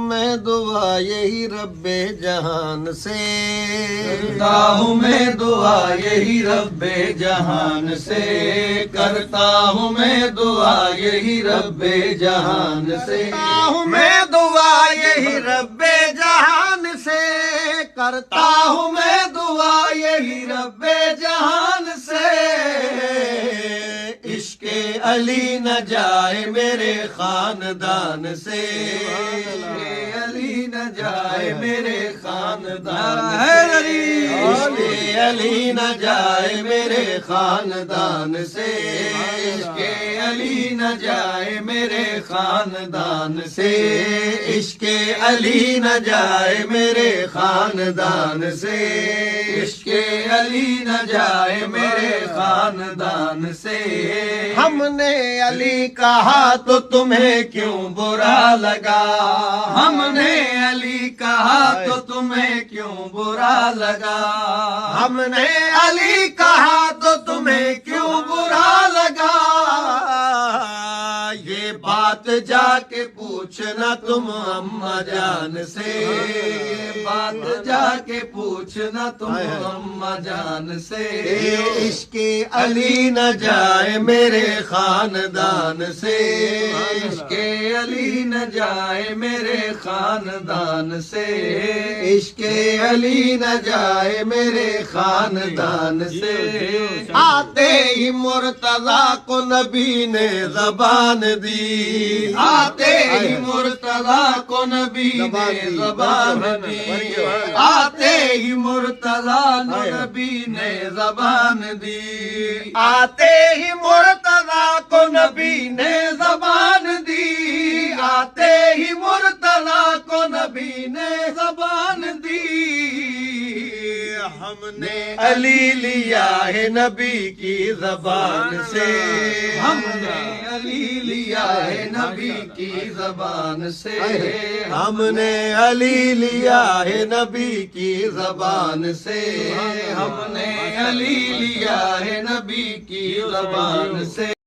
میں دعا یہی رب جہان سے کرتا ہوں میں دعا یہی رب جہان سے، کرتا ہوں میں دعا یہی رب جہان سے، میں دعا یہی رب جہان سے کرتا ہوں میں دعا یہی رب جہان سے، عشق علی نہ جائے میرے خاندان سے، علی نہ جائے میرے خاندان عشق علی نہ جائے میرے خاندان سے، عشق علی نہ جائے میرے خاندان سے، عشق علی نہ جائے میرے خاندان سے، عشق علی نہ جائے میرے خاندان سے، ہم نے علی کہا تو تمہیں کیوں برا لگا، ہم نے علی کہا تو تمہیں کیوں برا لگا، ہم نے علی کہا تو تمہیں کیوں برا لگا، یہ بات جا کے پوچھنا تم اماں جان سے، یہ بات جا کے پوچھنا تم اماں جان سے، عشق علی نہ جائے میرے خاندان سے، عشق علی نہ جائے میرے خاندان سے، عشق علی نہ جائے میرے خاندان سے، آتے ہی مرتضیٰ کو نبی نے زبان دی، آتے ہی مرتضیٰ کو نبی نے زبان دی، آتے ہی مرتضیٰ کو نبی نے زبان دی، آتے ہی مرتضیٰ کو نبی نے زبان دی، آتے ہی مرتضیٰ کو نبی نے زبان دی، ہم نے علی لیا ہے نبی کی زبان سے، ہم نے علی لیا ہے نبی کی زبان سے، ہم نے علی لیا ہے نبی کی زبان سے، ہم نے علی لیا ہے نبی کی زبان سے۔